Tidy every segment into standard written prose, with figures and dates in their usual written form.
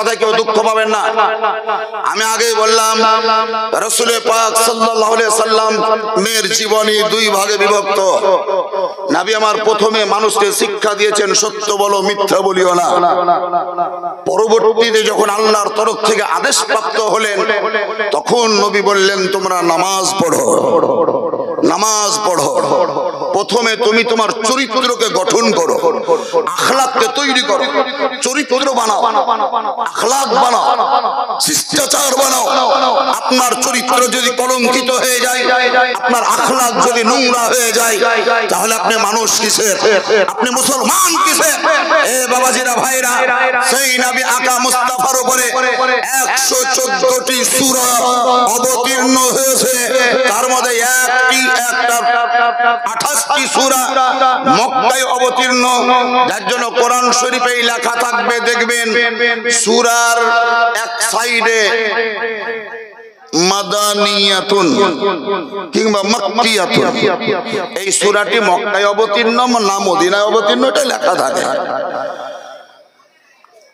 কথায় কেউ দুঃখ পাবেন না। আমি আগেই বললাম রাসূল পাক সাল্লাল্লাহু আলাইহি সাল্লামের জীবনী দুই ভাগে বিভক্ত। নবী আমার প্রথমে মানুষকে শিক্ষা দিয়েছেন সত্য বলো, মিথ্যা বলিও না। পরবর্তীতে যখন আল্লাহর তরফ থেকে আদেশ প্রাপ্ত হলেন তখন নবী বললেন তোমরা নামাজ পড়ো, নামাজ পড়ো। প্রথমে তুমি তোমার চরিত্রকে গঠন করো, আখলাককে তৈরি করো, চরিত্র বানাও, আখলাক বানাও, শিষ্টাচার বানাও। আপনার চরিত্র যদি কলঙ্কিত হয়ে যায়, আপনার আখলাক যদি নোংরা হয়ে যায়, তাহলে আপনি মানুষ কিসের, আপনি মুসলমান কিসের? এ বাবাজিরা ভাইরা, সেই নবী আকা মুস্তাফার উপরে 114টি সূরা অবতীর্ণ হয়েছে। তার মধ্যে একটা 28টি সূরা মক্কায় অবতীর্ণ। যার জন্য কোরআন শরীফে লেখা থাকবে, দেখবেন সূরার এক সাইডে মাদানিয়াতুন কিংবা মাক্কিয়াতুন। এই সূরাটি মক্কায় অবতীর্ণ না মদিনায় অবতীর্ণ এটা লেখা থাকে।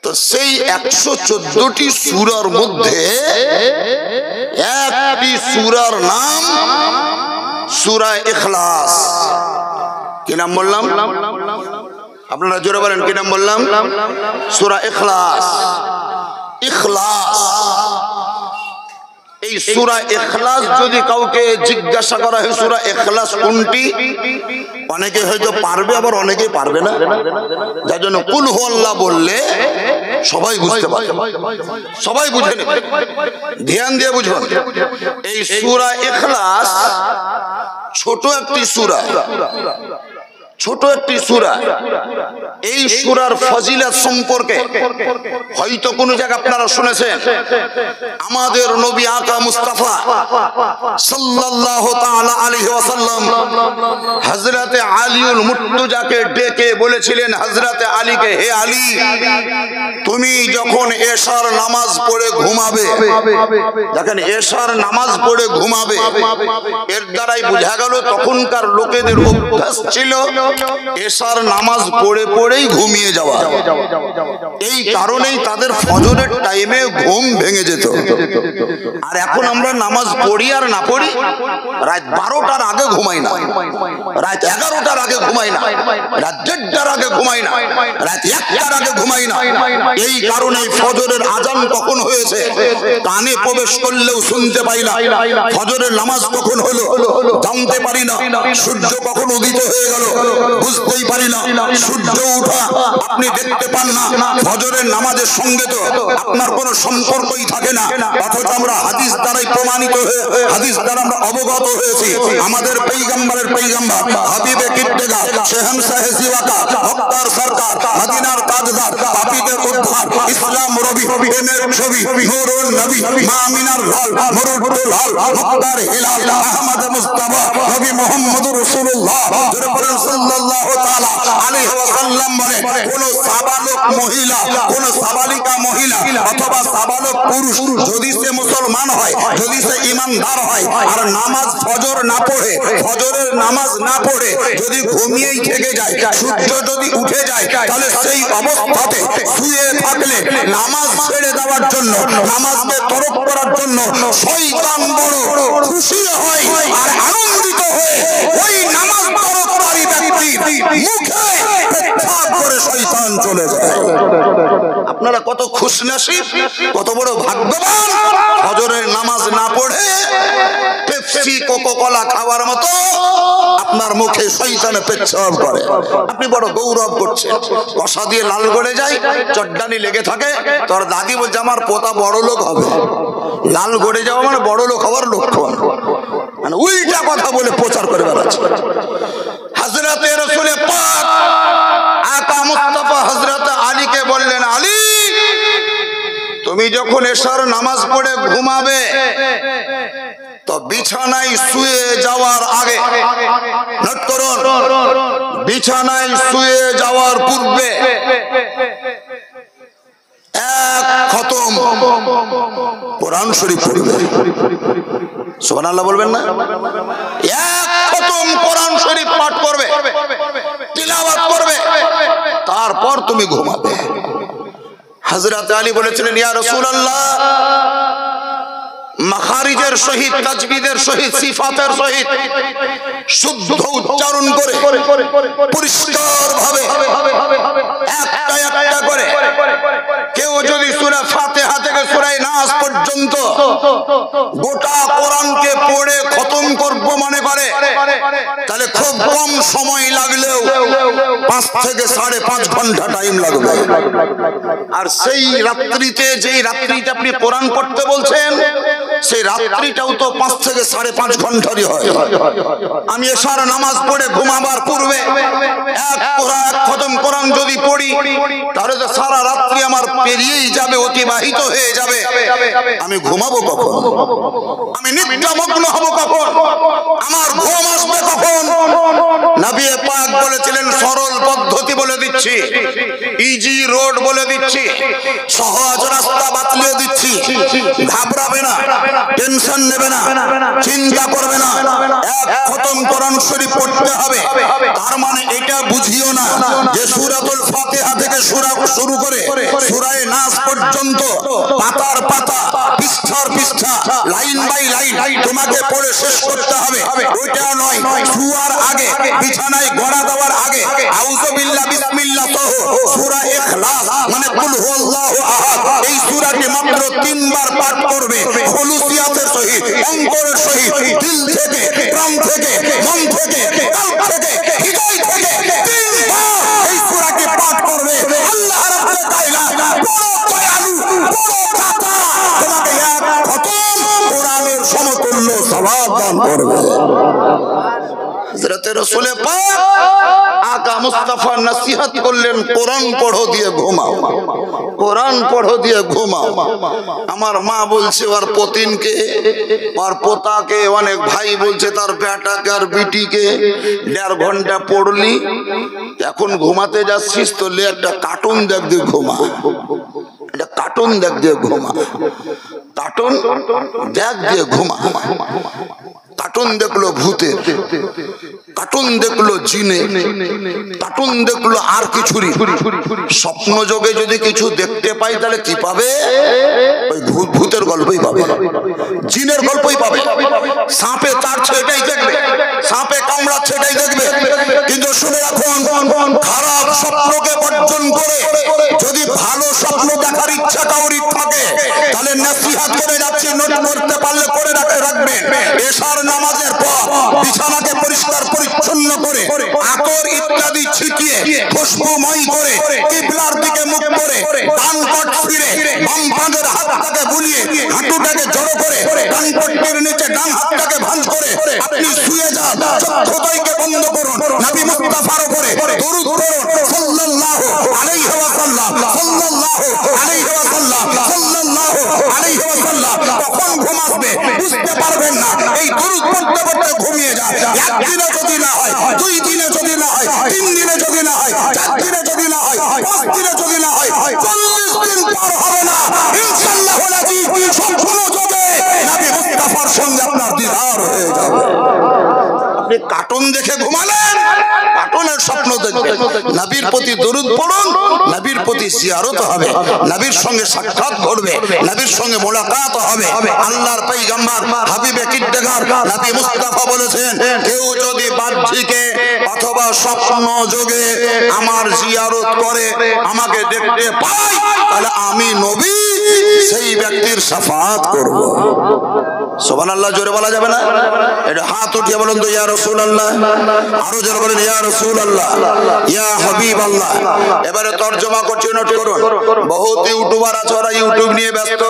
তো সেই 114টি সূরার মধ্যে একটি সূরার নাম সূরা ইখলাস। কি নাম বললাম? আপনারা জোরে বলেন, কি নাম বললাম? সূরা ইখলাস। ইখলাস, এই সূরা ইখলাস যদি কাউকে জিজ্ঞাসা করা হয় সূরা ইখলাস কোনটি, অনেকে হয়তো পারবে, আবার অনেকে পারবে না। যার জন্য কুল হু আল্লাহ বললে সবাই বুঝতে পারবে, সবাই বুঝে নেবে। ধ্যান দিয়ে বুঝুন, এই সূরা ইখলাস ছোট একটি সূরা, ছোট একটি সূরা। এই সূরার ফজিলত সম্পর্কে হয়তো কোন জায়গা আপনারা শুনেছেন। আমাদের নবী আকা মুস্তাফা সাল্লাল্লাহু তাআলা আলাইহি ওয়াসাল্লাম হযরতে আলীউল মুর্তজাকে ডেকে বলেছিলেন, হযরতে আলীকে, হে আলী, তুমি যখন এশার নামাজ পড়ে ঘুমাবে, দেখেন এশার নামাজ পড়ে ঘুমাবে, এর দ্বারাই বোঝা গেল তখনকার লোকেদের অভ্যাস ছিল এশার নামাজ পড়ে পড়েই ঘুমিয়ে যাওয়া। এই কারণেই তাদের ফজরের টাইমে ঘুম ভেঙে যেত। আর এখন আমরা নামাজ পড়ি আর না পড়ি, রাত 12টার আগে ঘুমাই না, রাত 11টার আগে ঘুমাই না, রাত 1:30টার আগে ঘুমাই না, রাত 1টার আগে ঘুমাই না। এই কারণে ফজরের আজান কখন হয়েছে কানে প্রবেশ করলেও শুনতে পাই না, ফজরের নামাজ কখন হলো জানতে পারি না, সূর্য কখন উদিত হয়ে গেল বুঝতেই পারি না, সূর্য ওঠা আপনি দেখতে পান না, ফজরের নামাজের সঙ্গে তো আপনার কোনো সম্পর্কই থাকে না। অথচ আমরা হাদিস দ্বারাই প্রমাণিত হয়ে, হাদিস দ্বারা আমরা অবগত হয়েছি, আমাদের পয়গম্বরের পয়গম্বর হাবিবে কিবতেগা শেহনশাহ জিওয়াকা হক্কার সরকার মদিনার তাজদার পাপীদের উদ্ধার ইসলাম রবি প্রেমের ছবি নূরুন নবী মামিনার লাল মরুদুল লাল হক্কার হিলাল আহমদ মুস্তাফা নবী মুহাম্মদুর রাসূলুল্লাহ সাল্লাল্লাহু তাআলা আলাইহি ওয়াসাল্লাম বলে, কোন সাবালক মহিলা, কোন সাবালিকা মহিলা অথবা সাবালক পুরুষ যদি সে মুসলমান হয়, যদি সে ঈমানদার হয় আর নামাজ ফজর না পড়ে, ফজরের নামাজ না পড়ে যদি ঘুমিয়েই থেকে যায়, সূর্য যদি উঠে যায়, তাহলে সেই অবস্থাতে শুয়ে থাকলে নামাজ ছেড়ে দেওয়ার জন্য, নামাজকে তরক করার জন্য শয়তান বড় খুশি হয় আর আনন্দিত হয়ে ওই নামাজ তরককারী ব্যক্তির মুখে পেশাব করে শয়তান চলে যায়। আপনারা কত খুশনসিব, কত বড় ভাগ্যবান, ফজরের নামাজ না পড়ে পেপসি কোকা-কোলা খাওয়ার মতো আপনার মুখে শয়তানে পেশাব করে। আপনি বড় গৌরব করছেন। কষা দিয়ে লাল গড়ে যায়, চট্টানি লেগে থাকে, তোর দাদি বলছে আমার পোতা বড় লোক হবে। লাল গড়ে যাওয়া মানে বড় লোক হওয়ার লক্ষণ, মানে উল্টা কথা বলে প্রচার করে বেড়াচ্ছে। হযরতে রাসূল পাক আকা মুস্তাফা হযরতে আলীকে বললেন, আলী, তুমি যখন এশার নামাজ পড়ে ঘুমাবে তো বিছানায় শুয়ে যাওয়ার আগে, নোট করুন, বিছানায় শুয়ে যাওয়ার পূর্বে এক খতম কোরআন শরীফ পড়বে। সুবহানাল্লাহ বলবেন না? এক খতম কোরআন শরীফ পাঠ করবে, তিলাওয়াত করবে, তারপর তুমি ঘুমাবে। হযরত আলী বলেছিলেন, ইয়া রাসূলুল্লাহ, মাখারিজের সহিত, তাজবিদের সহিত, সিফাতের সহিত শুদ্ধ উচ্চারণ করে পরিষ্কার ভাবে একটা একটা করে কেউ যদি সূরা ফাতিহা থেকে সূরা নাস পর্যন্ত গোটা কোরআনকে পড়ে খতম করব মনে করে, তাহলে খুব কম সময় লাগলেও 5 থেকে 5.5 ঘন্টা টাইম লাগবে। আর সেই রাত্রিতে, যেই রাত্রিতে আপনি কোরআন পড়তে বলছেন, সেই রাত্রিটাও তো 5 থেকে 5.5 ঘন্টারই হয়। আমি এশার নামাজ পড়ে ঘুমাবার পূর্বে এক খতম কোরআন যদি পড়ি, তাহলে তো সারা রাত্রি আমার পেরিয়েই যাবে, অতিবাহিত হয়ে যাবে। আমি ঘুমাবো কখন? আমি নিদ্রামগ্ন হব কখন? আমার ঘুম আসবে কখন? নবী পাক বলেছিলেন, সরল পদ্ধতি বলে দিচ্ছি, ইজি রোড বলে দিচ্ছি, সহজ রাস্তা বাতলে দিচ্ছি। ঘাবড়াবে না, টেনশন নেবে না, চিন্তা করবে না। এক খতম কোরআন শরীফ পড়তে হবে। তার মানে এটা বুঝিও না যে সূরাতুল ফাতিহা থেকে শুরু করে সূরা নাস পর্যন্ত পাতার পাতা, পৃষ্ঠার পৃষ্ঠা, লাইন বাই লাইন তোমাকে পড়ে শেষ করতে হবে, ওইটা নয়। শুয়ার আগে, বিছানায় গড়া দেওয়ার আগে আউযু বিল্লাহ বিসমিল্লাহ সহ সূরা ইখলাস মানে কুল হুয়াল্লাহু আহাদ, এই সূরাটি মাত্র 3 বার পাঠ করবে, খুলুসিয়াতের সহিত, অন্তরের সহিত, দিল থেকে, প্রাণ থেকে, মন থেকে, কলব থেকে, হৃদয় থেকে 3 বার এই সূরাকে পাঠ করবে। আল্লাহ রাব্বুল তাআলা বড় দয়ালু, বড় দাতা, তোমাকে এক খতম কোরআনের সমতুল্য সওয়াব দান করবে। হযরত রাসূল পাক আকা মুস্তাফা নসিহত করলেন, কোরআন পড়ো দিয়ে ঘুমাও, কোরআন পড়ো দিয়ে ঘুমাও। আমার মা বলছে ওর পতিনকে, ওর পোতাকে, অনেক ভাই বলছে তার বেটাকে আর বিটিকে, 1.5 ঘন্টা পড়লি, এখন ঘুমাতে যাচ্ছিস তো লে একটা কার্টুন দেখ দিয়ে ঘুমা, একটা কার্টুন দেখ দিয়ে ঘুমা, কার্টুন দেখ দিয়ে ঘুমা। কার্টুন দেখলো ভূতে, কার্টুন দেখলো জিনে, কার্টুন দেখলো আর কিছুরই। স্বপ্ন যোগে যদি কিছু দেখতে পাই তাহলে কি পাবে? ওই ভূতের গল্পই পাবে, জিনের গল্পই পাবে। সাপে তাড়ছে এটাই দেখবে, সাপে কামড়াচ্ছে এটাই দেখবে। কিন্তু শুনে রাখুন, খারাপ স্বপ্নকে বর্জন করে যদি ভালো স্বপ্ন দেখার ইচ্ছা কাউরি থাকে, তাহলে নসিহত করে যাচ্ছে, নোট করতে পারলে করে রাখবেন। এশার নামাজের পর বিছানাকে পরিষ্কার পরিচ্ছন্ন করে আতর ইত্যাদি ছিটিয়ে খুশবুময় করে কিবলার দিকে মুখ করে ডান পট ফিরে বাম পাঁজের হাতটাকে বুলিয়ে হাঁটুটাকে জড়ো করে ডান পট্টির নিচে ডান হাতটাকে ভাঁজ করে আপনি শুয়ে যান, চক্ষুদ্বয়কে বন্ধ করুন, নবী মুস্তাফার উপরে দরুদ পড়ুন, সাল্লাল্লাহু আলাইহি ওয়াসাল্লাম, সাল্লাল্লাহু আলাইহি ওয়াসাল্লাম, সাল্লাল্লাহু আলাইহি ওয়াসাল্লাম। কখন ঘুম আসবে বুঝতে পারবেন না, এই দরুদ পড়তে পড়তে ঘুমিয়ে যায়। একদিনে যদি না হয়, 2 দিনে যদি না হয়, 3 দিনে যদি না হয়, 4 দিনে যদি না হয়, 5 দিনে যদি না হয়, 40 দিন পার হবে না, ইনশাআল্লাহ সম্পূর্ণ যোগে নবী মুস্তাফার সঙ্গে আপনার দিদার হয়ে যাবে। আপনি কার্টুন দেখে ঘুমালেন, কার্টুনের স্বপ্ন দেখবেন। নবীর প্রতি দরুদ পড়ুন, নবীর প্রতি জিয়ারত হবে, নবীর সঙ্গে সাক্ষাৎ ঘটবে, নবীর সঙ্গে মোলাকাত হবে। আল্লাহর পয়গম্বর হাবিবে কিদ্দেগার নবী মুস্তাফা বলেছেন, কেউ যদি বাহ্যিকে অথবা স্বপ্ন যোগে আমার জিয়ারত করে, আমাকে দেখতে পায়, তাহলে আমি নবী সেই ব্যক্তির শাফাআত করব। সুবহানাল্লাহ জোরে বলা যাবে না? এটা হাত উঠিয়ে বলুন তো, ইয়া রাসূলুল্লাহ। আরো জোরে বলেন, ইয়া রাসূলুল্লাহ, ইয়া হাবিবাল্লাহ। এবারে তরজমা করছি, নোট করুন। বহুত ইউটিউবার আছে, ওরা ইউটিউব নিয়ে ব্যস্ত,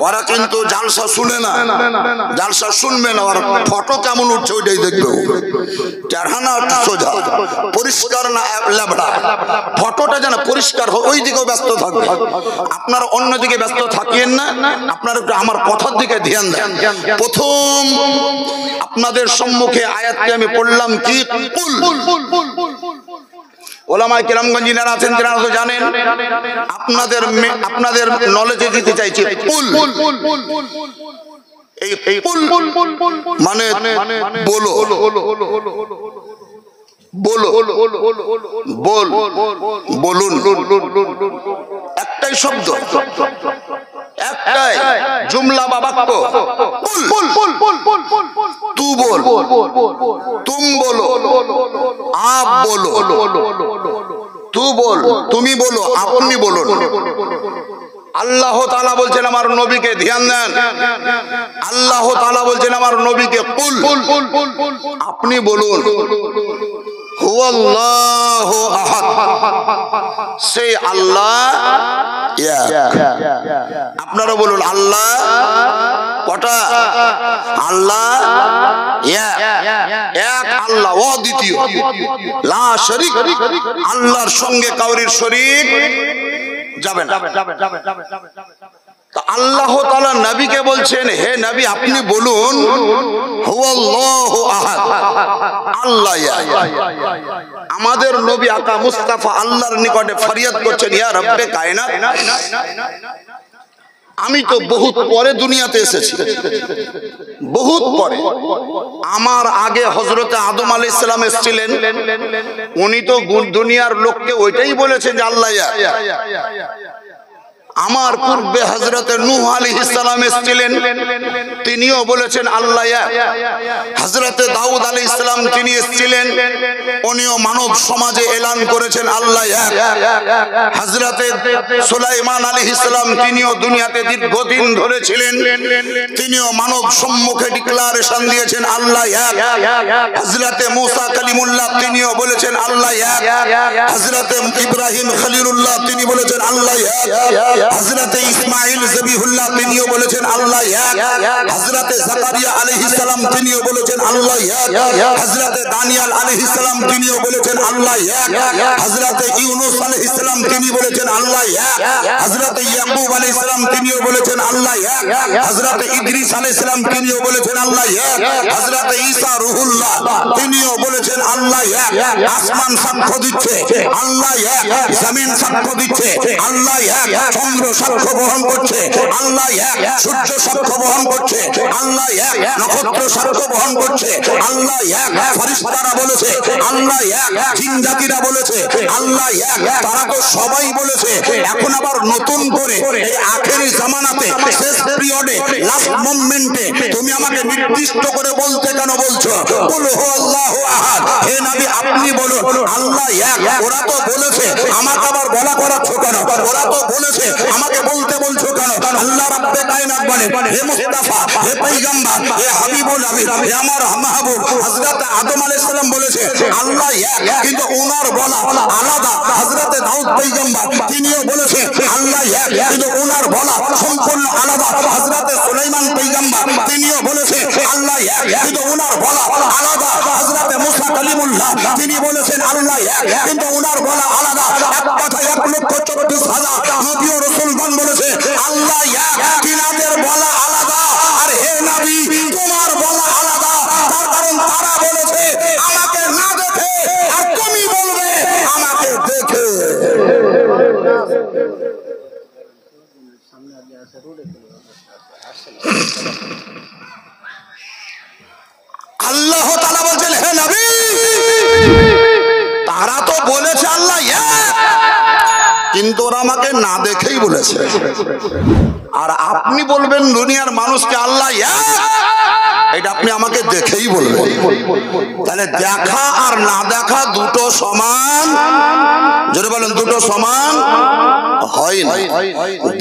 ওরা কিন্তু জালসা শুনে না, জালসা শুনবে না, ওর ফটো কেমন উঠছে ওইটাই দেখবে। চারহানা সোজা পরিষ্কার না ল্যাবড়া, ফটোটা যেন পরিষ্কার হয়, ওই দিকেও ব্যস্ত থাকবে। আপনারা অন্যদিকে ব্যস্ত থাকিয়েন না, আপনারা একটু আমার কথার দিকে ধ্যান দেন। প্রথম আপনাদের সম্মুখে আয়াতটি আমি পড়লাম, কি কুল। ওলামায়ে কেরামগঞ্জ যারা আছেন তারা তো জানেন, আপনাদের নলেজে দিতে চাইছি কুল। এই কুল মানে বলো, বলো, বল, বলুন। একটা একটাই শব্দ, একটাই জুমলা বা বাক্য, তু বল, তুম বলো, আপ বলো, তু বল তুমি বলো, আপনি বলুন। আল্লাহ তাআলা বলছেন আমার নবীকে ধ্যান দেন, আল্লাহ তাআলা বলছেন আমার নবীকে কুল, আপনি বলুন হুয়াল্লাহু আহাদ, সেই আল্লাহ এক। আপনারা বলুন আল্লাহ কটা? আল্লাহ এক, আল্লাহ অদ্বিতীয়, লা শরীক, আল্লাহর সঙ্গে কাউরির শরীক যাবে না। আল্লাহ তাআলা নবীকে বলছেন হে নবী আপনি বলুন হুয়াল্লাহু আহাদ, আল্লাহ এক। আমাদের নবী আকা মুস্তাফা আল্লাহর নিকটে ফরিয়াদ করছেন ইয়া রব্বে কায়নাত, আমি তো বহুত পরে দুনিয়াতে এসেছি, বহুত পরে। আমার আগে হযরতে আদম আলাইহিস সালাম এসেছিলেন, উনি তো দুনিয়ার লোককে ওইটাই বলেছেন যে আল্লাহ এক। আমার পূর্বে হযরতে নূহ আলাইহিস সালাম এসেছিলেন, তিনিও বলেছেন আল্লাহ এক। হযরতে দাউদ আলাইহিস সালাম তিনি এসেছিলেন, উনিও মানব সমাজে এলান করেছেন আল্লাহ এক। হযরতে সুলাইমান আলাইহিস সালাম তিনিও দুনিয়াতে দীর্ঘদিন ধরে ছিলেন, তিনিও মানব সম্মুখে ডিক্লারেশন দিয়েছেন আল্লাহ এক। হযরতে মুসা কালিমুল্লাহ তিনিও বলেছেন আল্লাহ এক। হযরতে ইব্রাহিম খলিলুল্লাহ তিনি বলেছেন আল্লাহ এক। হযরতে ইসমাঈল জবিহুল্লাহ তিনিও বলেছেন আল্লাহ এক। হযরতে জাকারিয়া আলাইহিস সালাম তিনিও বলেছেন আল্লাহ এক। হযরতে দানিয়েল আলাইহিস সালাম তিনিও বলেছেন আল্লাহ এক। হযরতে ইউনূস আলাইহিস সালাম তিনি বলেছেন আল্লাহ এক। হযরতে ইয়াকুব আলাইহিস সালাম তিনিও বলেছেন আল্লাহ এক। হযরতে ইদ্রিস আলাইহিস সালাম তিনিও বলেছেন আল্লাহ এক। হযরতে ঈসা রূহুল্লাহ তিনিও বলেছেন আল্লাহ এক। আসমান সাক্ষ্য দিচ্ছে আল্লাহ এক, জমিন সাক্ষ্য দিচ্ছে আল্লাহ এক, চন্দ্র সাক্ষ্য বহন করছে আল্লাহ এক, সূর্য সাক্ষ্য বহন করছে আল্লাহ এক, নক্ষত্র সাক্ষ্য বহন করছে আল্লাহ এক, ফেরেশতারা বলেছে আল্লাহ এক, জিন জাতিরা বলেছে আল্লাহ এক, তারা তো সবাই বলেছে। এখন আবার নতুন করে এই আখেরি জামানাতে শেষ পিরিয়ডে লাস্ট মোমেন্টে তুমি আমাকে নির্দিষ্ট করে বলতে কেন বলছো কুল হুয়াল্লাহু আহাদ, হে নবী আপনি বলুন আল্লাহ এক। ওরা তো বলেছে আমাকে আবার বলা করাচ্ছ কেন? ওরা তো বলেছে আমাকে বলতে বলছো কেন? আল্লাহ রাব্বে কায়নাত বলেন হে মুস্তাফা, হে পয়গম্বর, হে হাবিবুল হাবিব, হে আমার মাহবুব হযরত আদম আলাইহিস সালাম বলেছে আল্লাহ এক, কিন্তু ওনার বলা আলাদা। হযরত দাউদ পয়গম্বর তিনিও বলেছে আল্লাহ এক, কিন্তু ওনার বলা সম্পূর্ণ আলাদা। হযরত সুলাইমান পয়গম্বর তিনিও বলেছে আল্লাহ এক, কিন্তু ওনার বলা আলাদা। হযরত মুসা কালিমুল্লাহ তিনি বলেছেন আল্লাহ এক, কিন্তু ওনার বলা আলাদা। এক কথা 1,34,000 নবী ও রাসূলগণ বলেছে আল্লাহ এক, তিনাদের বলা আলাদা। আর হে নবী তোমার বলা আলাদা, তার কারণ তারা বলেছে আমাকে না দেখে, আর তুমি বলবে আমাকে দেখে। আল্লাহ তাআলা বলেন হে নবী তারা তো বলেছে আল্লাহ এক, কিন্তু ওরা আমাকে না দেখেই বলেছে। আর আপনি বলবেন দুনিয়ার মানুষকে আল্লাহ এক, এটা আপনি আমাকে দেখেই বলবেন। তাহলে দেখা আর না দেখা দুটো সমান? জোরে বলেন দুটো সমান হয় না।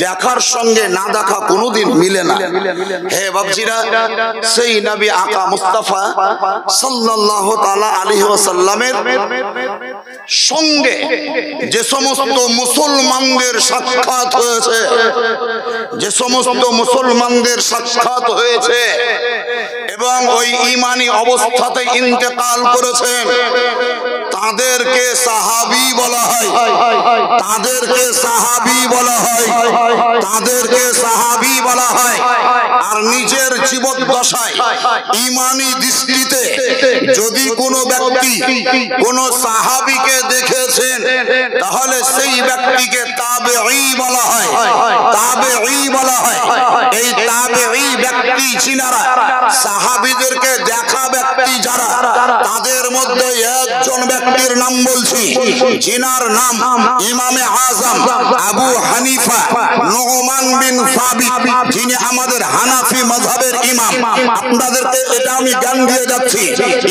দেখার সঙ্গে না দেখা কোনোদিন মিলে না। হে বাবজিরা, সেই নবী আকা মুস্তাফা সাল্লাল্লাহু তাআলা আলাইহি ওয়াসাল্লামের সঙ্গে যে সমস্ত মুসলমানদের সাক্ষাৎ হয়েছে, যে সমস্ত মুসলমানদের সাক্ষাৎ হয়েছে এবং ওই ঈমানি অবস্থাতে ইন্তেকাল করেছেন তাদেরকে সাহাবী বলা হয়, তাদেরকে সাহাবী বলা হয়, তাদেরকে সাহাবী বলা হয়। আর নিজের জীবদ্দশায় ঈমানি দৃষ্টিতে যদি কোনো ব্যক্তি কোন সাহাবীকে দেখেছেন তাহলে সেই ব্যক্তিকে তাবেঈ বলা হয়, তাবেঈ বলা হয়। এই তাবেঈ ব্যক্তি যিনারা সাহাবীদেরকে দেখা ব্যক্তি যারা, তাদের মধ্যে একজন একজন ব্যক্তির নাম বলছি, যিনার নাম ইমামে আজম আবু হানিফা নুমান বিন সাবিত, যিনি আমাদের হানাফি মাযহাবের ইমাম। আপনাদেরকে এটা আমি জ্ঞান দিয়ে যাচ্ছি,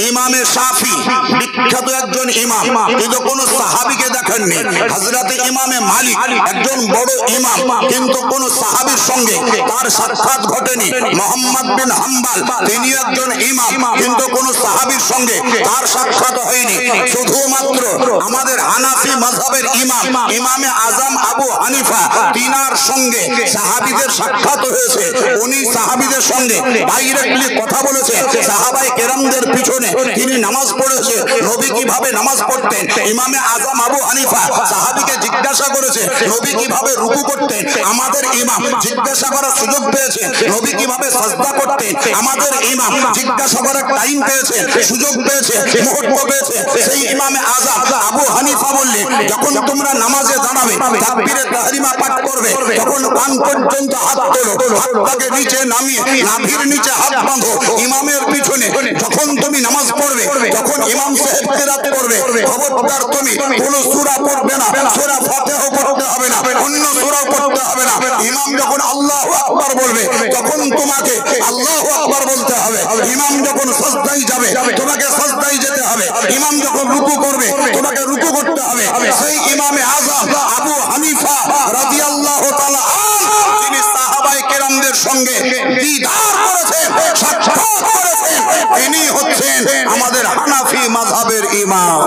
ইমামে শাফি বিখ্যাত একজন ইমাম, কিন্তু কোন সাহাবীকে দেখেননি। হযরতে ইমামে মালিক একজন বড় ইমাম, কিন্তু কোন সাহাবীর সঙ্গে তার সাক্ষাৎ ঘটেনি। মুহাম্মদ বিন হাম্বল তিনি একজন ইমাম, কিন্তু কোন সাহাবীর সঙ্গে তার সাক্ষাৎ হয়নি। শুধুমাত্র আমাদের হানাফি মাযহাবের ইমাম ইমামে আজম আবু হানিফা, তিনার সঙ্গে সাহাবীদের সাক্ষাৎ হয়েছে। উনি সাহাবীদের সঙ্গে ডাইরেক্টলি কথা বলেছে, সাহাবায়ে কেরামদের পিছনে তিনি নামাজ পড়েছে, নবী কিভাবে নামাজ পড়তেন। ইমামে আজম আবু হানিফা সাহাবীকে জিজ্ঞাসা করেছে নবী কিভাবে রুকু করতেন। আমাদের ইমাম জিজ্ঞাসা করার সুযোগ পেয়েছে নবী কিভাবে সাজদা করতেন। আমাদের ইমাম জিজ্ঞাসা করার টাইম পেয়েছে, সুযোগ পেয়েছে, মুহূর্ত পেয়েছে। সেই ইমামে আজম আবু হানিফা বললেন, যখন তোমরা নামাজে দাঁড়াবে, তাকবীরে তাহরিমা পাঠ করবে, তখন কান পর্যন্ত হাত তোলো, হাতটাকে নিচে নামিয়ে নাভির নিচে হাত বাঁধো। ইমামের পিছনে যখন তুমি নামাজ পড়বে, তখন ইমাম সাহেব কিরাত করবে, খবরদার তুমি কোন সূরা পড়বে না, সূরা ফাতিহা পড়তে হবে না, অন্য সূরা পড়তে হবে না। ইমাম যখন আল্লাহু আকবার বলবে, তখন তোমাকে আল্লাহু আকবার বলতে হবে। ইমাম যখন সাজদায় যাবে, তোমাকে সাজদায় যেতে হবে। ইমাম যখন রুকু করবে, তোমাকে রুকু করতে হবে। সেই ইমামে আজম আবু হানিফা রাদিয়াল্লাহু তাআলা আনহু, যিনি সাহাবায়ে কেরামদের সঙ্গে দিদার করেছেন, সাক্ষাৎ করেছেন, ইনি হচ্ছেন আমাদের হানাফি মাযহাবের ইমাম।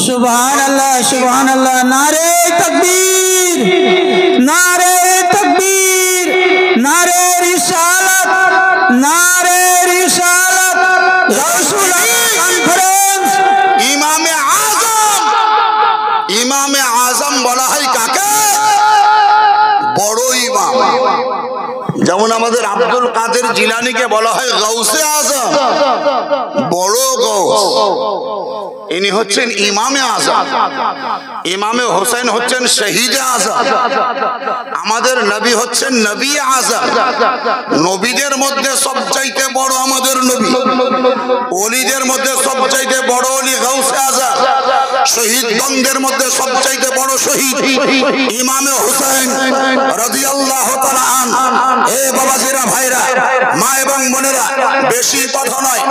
সুবহানাল্লাহ, সুবহানাল্লাহ, নারে তাকবীর, নারে তাকবীর, নারে রিসালাত, নারে রিসালাত, রাসূলুল্লাহ কনফারেন্স। ইমামে আজম, ইমামে আজম বলা হয় কাকে? বড় ইমাম। যেমন আমাদের আব্দুল কাদের জিলানীকে বলা হয় গাউসে আজম, বড় গাউস। ইনি হচ্ছেন ইমামে আজম। ইমামে হোসেন হচ্ছেন শহীদে আজম। আমাদের নবী হচ্ছেন নবী আজম। নবীদের মধ্যে সবচাইতে বড় আমাদের নবী, ওলিদের মধ্যে সবচাইতে বড় ওলি গাউসে আজম, শহীদগণদের মধ্যে সবচাইতে বড় শহীদ ইমামে হোসেন রাদিয়াল্লাহু তাআলা আনহু। এ বাবাজিরা, ভাইরা, মা এবং বোনেরা, বেশি কথা নয়,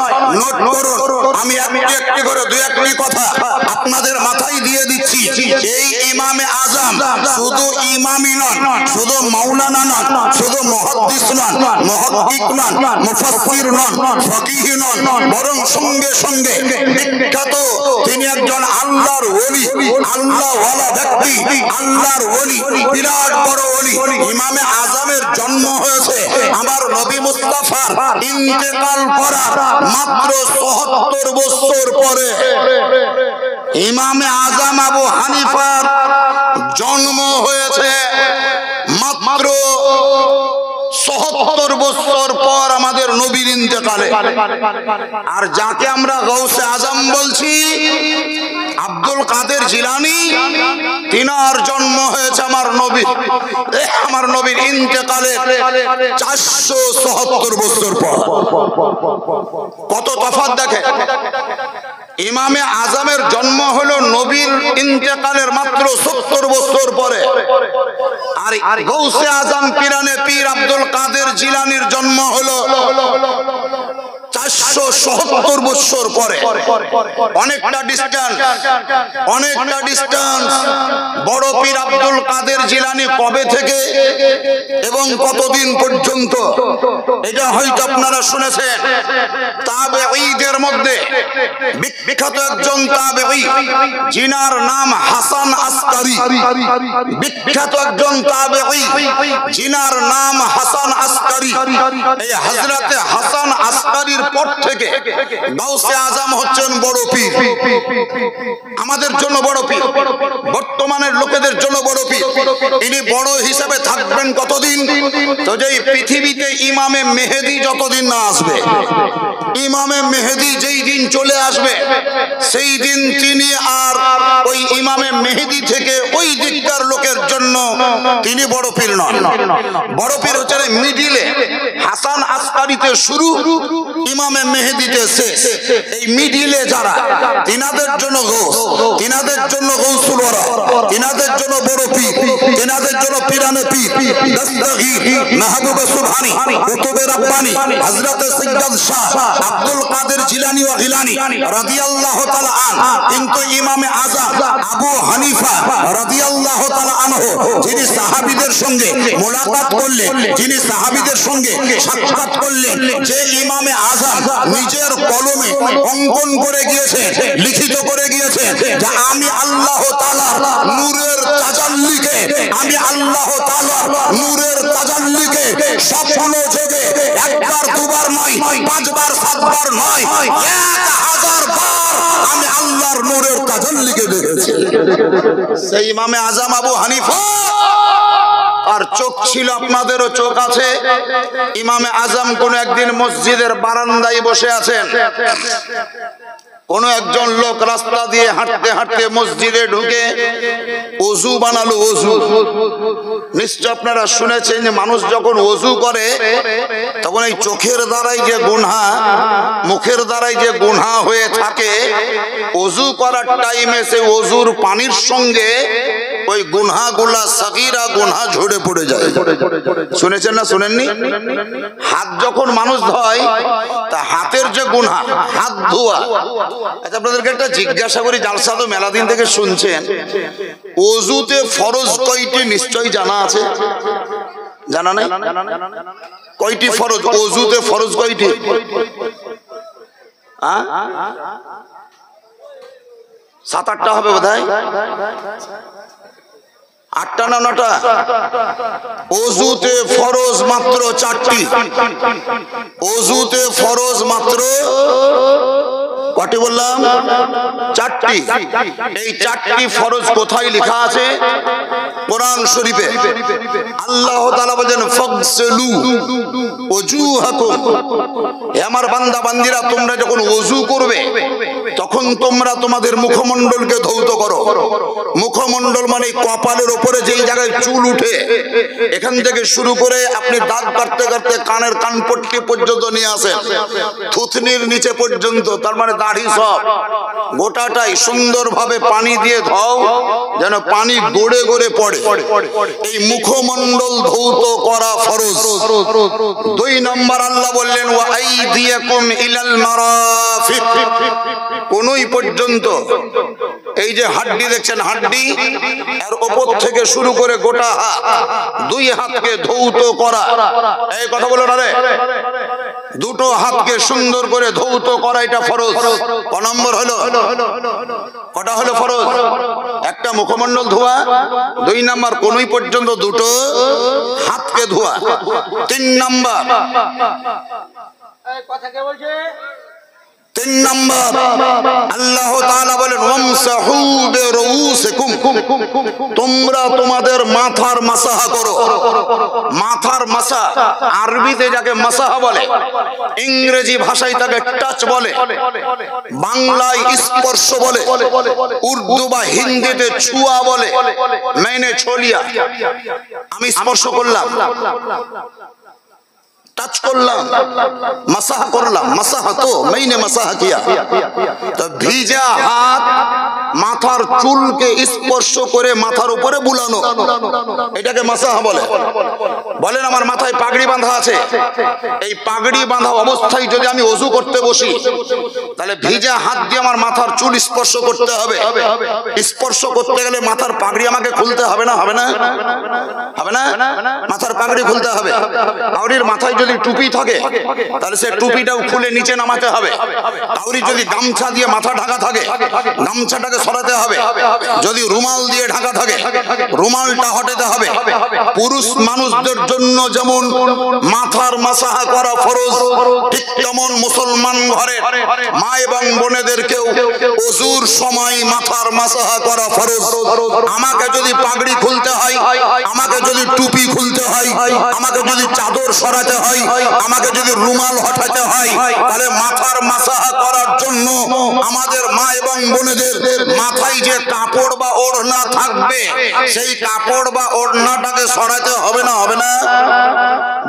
নোট করুন। আমি একটি করে দুই একটি কথা আপনাদের মাথায় দিয়ে দিচ্ছি। এই ইমামে আজম শুধু ইমামই নন, শুধু মাওলানা নন, শুধু মুহাদ্দিস নন, মুহাক্কিক নন, মুফাসসির নন, ফকিহ নন, বরং সঙ্গে সঙ্গে বিখ্যাত তিনি একজন আল্লাহর ওলি, আল্লাহ ওয়ালা ব্যক্তি, আল্লাহর ওলি, বিরাট বড় ওলি। ইমামে আজমের জন্ম হয়েছে আমার নবী মুস্তাফার ইন্তেকাল করার মাত্র ৭৪ বছর পরে। ইমামে আজম আবু হানিফার জন্ম হয়েছে মাত্র ৭৪ বছর পর আমাদের নবীর ইন্তেকালে। আর যাকে আমরা গাউসে আজম বলছি, আব্দুল কাদের জিলানী, তিনার জন্ম হয়েছে আমার নবীর ইন্তেকালে ৪৭৭ বছর পর। কত তফাৎ দেখে। ইমামে আজমের জন্ম হলো নবীর ইন্তেকালের মাত্র ৭০ বছর পরে, আর গাউসে আজম পিরানে পীর আব্দুল কাদের জিলানীর জন্ম হলো ৪৭৭ বছর পরে। অনেকটা ডিস্টেন্স। বড় পীর আব্দুল কাদের জিলানী কবে থেকে এবং কতদিন পর্যন্ত, এটা হয়তো আপনারা শুনেছেন। তাবেঈদের মধ্যে বিখ্যাত একজন তাবেঈ, যিনার নাম হাসান আসকারী, বিখ্যাত একজন তাবেঈ, যিনার নাম হাসান আসকারী। এই হযরতে হাসান আসকারীর পর থেকে গাউসে আজম হচ্ছেন বড় পীর, আমাদের জন্য বড় পীর, বর্তমানের লোকেদের জন্য বড় পীর। ইনি বড় হিসেবে থাকবেন কতদিন? তো যেই পৃথিবীতে ইমামে মেহেদী যতদিন না আসবে, ইমামে মেহেদী যেই দিন চলে আসবে, সেই দিন তিনি আর ওই ইমামে মেহেদী থেকে ওই দিককার লোকের জন্য তিনি বড় পীর নন। বড় পীর হচ্ছেন মিডিলে, হাসান আসকারিতে শুরু, ইমামে মেহেদিতে শেষ। এই মিডিলে যারা, তিনাদের জন্য গৌস, তিনাদের জন্য গৌসুল ওরা, তিনাদের জন্য বড় পীর, তিনাদের জন্য পীরানে পীর, দস্তগীর, মাহবুব সুবহানী, কুতুবে রাব্বানী, হযরত সৈয়দ শাহ আব্দুল কাদের জিলানী ওয়া গিলানী রাদিয়াল্লাহু তাআলা আনহু। কিন্তু ইমামে আযম আবু হানিফা রাদিয়াল্লাহু তাআলা আনহু, যিনি সাহাবীদের সঙ্গে মুলাকাত করলেন, যিনি সাহাবীদের সঙ্গে সাক্ষাৎ করলেন, যে ইমামে আযম নিজের কলমে অঙ্কন করে গিয়েছে, লিখিত করে গিয়েছে যে আমি আল্লাহ তাআলার নূরের তাজাল্লিকে, আমি আল্লাহ তাআলার নূরের তাজাল্লিকে স্বপ্ন যোগে একবার দুবার নয়, পাঁচবার সাতবার নয়, 1000 বার আমি আল্লাহর নূরের তাজাল্লিকে দেখেছি। সেই ইমামে আযম আবু হানিফা, আর চোখ ছিল, আপনাদেরও চোখ আছে। ইমামে আযম কোন একদিন মসজিদের বারান্দায় বসে আছেন, কোন একজন লোক রাস্তা দিয়ে হাঁটতে হাঁটতে মসজিদে ঢুকে ওযু বানালো। ওযু নিশ্চয় আপনারা শুনেছেন যে মানুষ যখন ওযু করে তখন এই চোখের দ্বারাই যে গুনাহ, মুখের দ্বারাই যে গুনাহ হয়ে থাকে, ওযু করার টাইমে সে ওযুর পানির সঙ্গে ওই গুনাহগুলা, সাগীরা গুনাহ ঝরে পড়ে যায়। শুনেছেন না শুনেননি? হাত যখন মানুষ ধোয় তা হাতের যে গুনাহ, হাত ধোয়া। আচ্ছা, আপনাদেরকে একটা জিজ্ঞাসা করি, জালসা তো মেলা দিন থেকে শুনছেন, ওযুতে ফরজ কয়টি নিশ্চয়ই জানা আছে? জানা নাই? কয়টি ফরজ? ওযুতে ফরজ কয়টি? 7-8টা হবে বোধহয়, 8টা না 9টা? ওযুতে ফরজ মাত্র 4টি। ওযুতে ফরজ মাত্র কয়টি বললাম? 4টি। এই 4টি ফরজ কোথায় লেখা আছে? কোরআন শরীফে। আল্লাহ তাআলা বলেন ফাগসিলু ওজুহাকুম, হে আমার বান্দা বান্দিরা, তোমরা যখন ওযু করবে তখন তোমরা তোমাদের মুখমণ্ডলকে ধৌত করো। মুখমণ্ডল মানে কপালের উপরে যেই জায়গায় চুল উঠে, এখান থেকে শুরু করে আপনি দাঁত কাটতে কাটতে কানের কানপট্টি পর্যন্ত নিয়ে আসেন, থুতনির নিচে পর্যন্ত, তার মানে দাড়ি সব গোটাটাই সুন্দরভাবে পানি দিয়ে ধোও, যেন পানি গড়ে গড়ে পড়ে। এই মুখমণ্ডল ধৌত করা ফরজ। 2 নম্বর আল্লাহ বললেন ওয়া আইদিয়াকুম ইলাল মারাফিক, কোনই পর্যন্ত এই যে হাড্ডি দেখছেন, হাড্ডি এর উপর থেকে শুরু করে গোটা হাত, 2 হাতকে ধৌত করা। এই কথা বলো না রে, 2টো হাতকে সুন্দর করে ধৌত করা, এটা ফরজ। ক নম্বর হলো? কটা হলো ফরজ? একটা মুখমণ্ডল ধোয়া, 2 নম্বর কোনই পর্যন্ত 2টো হাতকে ধোয়া, 3 নম্বর 3 নম্বর আল্লাহ তাআলা বলেন ওয়ামসাহু বিরউসিকুম, তোমরা তোমাদের মাথার মাসাহা করো। মাথার মাসা আরবিতে যাকে মাসাহা বলে, ইংরেজি ভাষায় তাকে টাচ বলে, বাংলায় স্পর্শ বলে, উর্দু বা হিন্দিতে ছুয়া বলে, मैंने छू लिया, আমি স্পর্শ করলাম, টাচ করলাম, মাসাহা করলাম। মাসাহা তো मैंने মাসাহা কিয়া। তো ভিজা হাত মাথার চুলকে স্পর্শ করে মাথার উপরে বুলানো, এটাকে মাসাহা বলে। বলেন আমার মাথায় পাগড়ি বাঁধা আছে, এই পাগড়ি বাঁধা অবস্থায় যদি আমি ওযু করতে বসি, তাহলে ভিজা হাত দিয়ে আমার মাথার চুল স্পর্শ করতে হবে। স্পর্শ করতে গেলে মাথার পাগড়ি আমাকে খুলতে হবে না? হবে না? হবে না? মাথার পাগড়ি খুলতে হবে। পাগড়ির মাথায় যদি টুপি থাকে তাহলে সে টুপিটাও খুলে নিচে নামাতে হবে। কাউরি যদি গামছা দিয়ে মাথা ঢাকা থাকে, গামছাটাকে সরাতে হবে। যদি রুমাল দিয়ে ঢাকা থাকে, রুমালটা হটাতে হবে। পুরুষ মানুষদের জন্য যেমন মাথার মাসাহা করা ফরজ, ঠিক তেমন মুসলমান ঘরে মা এবং বোনেদেরকেও ওযুর সময় মাথার মাসাহা করা ফরজ। আমাকে যদি পাগড়ি খুলতে হয়, আমাকে যদি টুপি খুলতে হয়, আমাকে যদি চাদর সরাতে হয়, হয়, আমাকে যদি রুমাল হটাতে হয়, তাহলে মাথার মাসাহা করার জন্য আমাদের মা এবং বোনেদের মাথায় যে কাপড় বা ওড়না থাকবে, সেই কাপড় বা ওড়নাটাকে সরাতে হবে না? হবে না?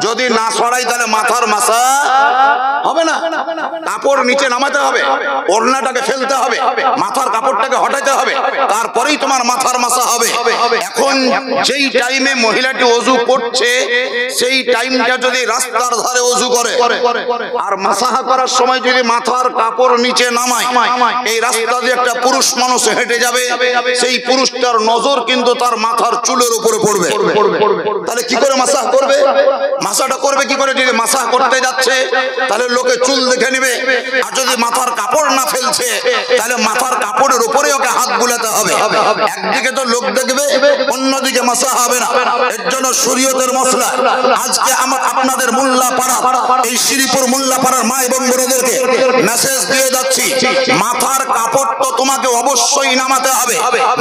যদি না সরাই তাহলে মাথার মাসা হবে না। কাপড় নিচে নামাতে হবে, ওড়নাটাকে ফেলতে হবে, মাথার কাপড়টাকে হটাতে হবে, তারপরেই তোমার মাথার মাসা হবে। এখন যেই টাইমে মহিলাটি ওযু করছে, সেই টাইমটা যদি রাস্তার ধারে ওযু করে আর মাসাহা করার সময় যদি মাথার কাপড় নিচে নামায়, এই রাস্তা দিয়ে একটা পুরুষ মানুষ হেঁটে যাবে, সেই পুরুষটার নজর কিন্তু তার মাথার চুলের উপরে পড়বে। তাহলে কি করে মাসাহ করবে? মাসাটা করবে কি করে? যদি মাসাহ করতে যাচ্ছে তাহলে লোকে চুল দেখে নিবে, আর যদি মাথার কাপড় না ফেলছে তাহলে মাথার কাপড়ের উপরে ওকে হাত বুলাতে হবে। একদিকে তো লোক দেখবে, অন্যদিকে মাসাহ হবে না। এর জন্য শরীয়তের মসলা আজকে আমার আপনাদের মোল্লাপাড়া, এই শ্রীপুর মোল্লাপাড়ার মা এবং বোনেদেরকে মেসেজ দিয়ে যাচ্ছি, মাথার কাপড় তো তোমাকে অবশ্যই নামাতে হবে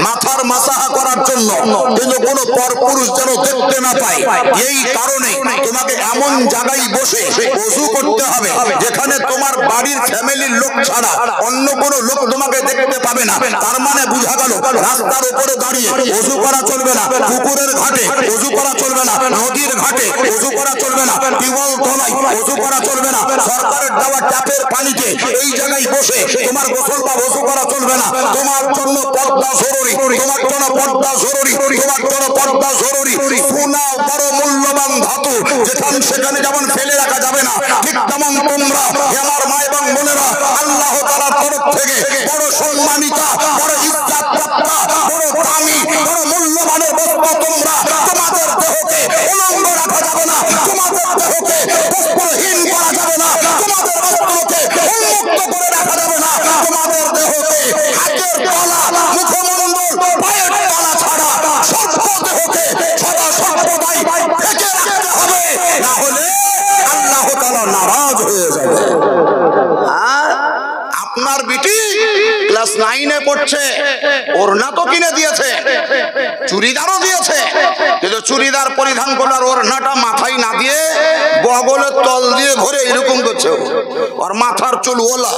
মাথার মাসাহা করার জন্য, কিন্তু কোনো পরপুরুষ যেন দেখতে না পায়। এই কারণে তোমাকে এমন জায়গায় বসে ওযু করতে হবে যেখানে তোমার বাড়ির ফ্যামিলির লোক ছাড়া অন্য কোনো লোক তোমাকে দেখতে পাবে না। তার মানে বোঝা গেল রাস্তার উপরে দাঁড়িয়ে ওযু করা চলবে না, পুকুরের ঘাটে ওযু করা চলবে না, নদীর ঘাটে ওযু করা চলবে না, টিউবওয়েল তলায় ওযু করা চলবে না, সরকারের দেওয়া ট্যাপের পানিতে এই জায়গায় বসে তোমার গোসল বা ওযু করা চলবে না। তোমার জন্য পর্দা জরুরি, তোমার জন্য পর্দা জরুরি, তোমার জন্য পর্দা জরুরি। সোনা বড় মূল্যবান ধাতু, যেখানে সেখানে যেমন ফেলে রাখা যাবে না, ঠিক তেমন তোমরা আমার মা এবং বোনেরা আল্লাহ তাআলার তরফ থেকে বড় সম্মানিতা, বড় ইজ্জত প্রাপ্তা, বড় দামি, বড় মূল্যবানের বস্তু তোমরা। তোমাদের দেহকে উলঙ্গ রাখা যাবে না, তোমাদের দেহকে বস্ত্রহীন করা যাবে না, তোমাদের বস্ত্রকে উন্মুক্ত করে রাখা যাবে না, তোমাদের দেহকে হাতের তলা, মুখমণ্ডল, পায়ের তলা ছাড়া সর্ব দেহকে সদা সর্বদাই ঢেকে রাখতে হবে, না হলে আল্লাহ তাআলা নারাজ হয়ে যাবে। আপনার বিটি ক্লাস 9-এ পড়ছে, ওড়না তো কিনে দিয়েছে, চুড়িদারও দিয়েছে, কিন্তু চুড়িদার পরিধান করার ওড়নাটা মাথায় না দিয়ে বগলের তল দিয়ে ঘুরে এরকম করছে। আর মাথার চুল ওলা,